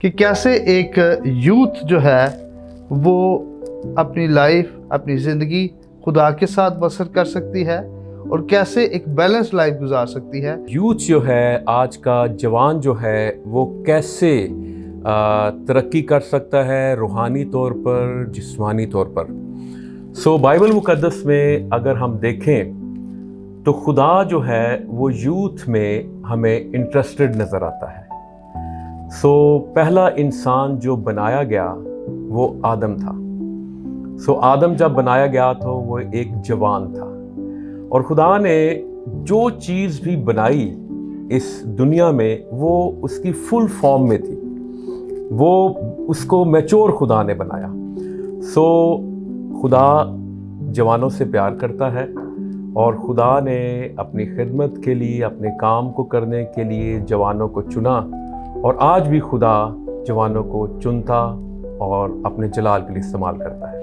کہ کیسے ایک یوتھ جو ہے وہ اپنی لائف، اپنی زندگی خدا کے ساتھ بسر کر سکتی ہے اور کیسے ایک بیلنس لائف گزار سکتی ہے۔ یوتھ جو ہے، آج کا جوان جو ہے، وہ کیسے ترقی کر سکتا ہے روحانی طور پر، جسمانی طور پر۔ بائبل مقدس میں اگر ہم دیکھیں تو خدا جو ہے وہ یوتھ میں ہمیں انٹرسٹڈ نظر آتا ہے۔ پہلا انسان جو بنایا گیا وہ آدم تھا۔ آدم جب بنایا گیا تو وہ ایک جوان تھا، اور خدا نے جو چیز بھی بنائی اس دنیا میں وہ اس کی فل فارم میں تھی، وہ اس کو میچور خدا نے بنایا۔ خدا جوانوں سے پیار کرتا ہے، اور خدا نے اپنی خدمت کے لیے، اپنے کام کو کرنے کے لیے جوانوں کو چنا، اور آج بھی خدا جوانوں کو چنتا اور اپنے جلال کے لیے استعمال کرتا ہے۔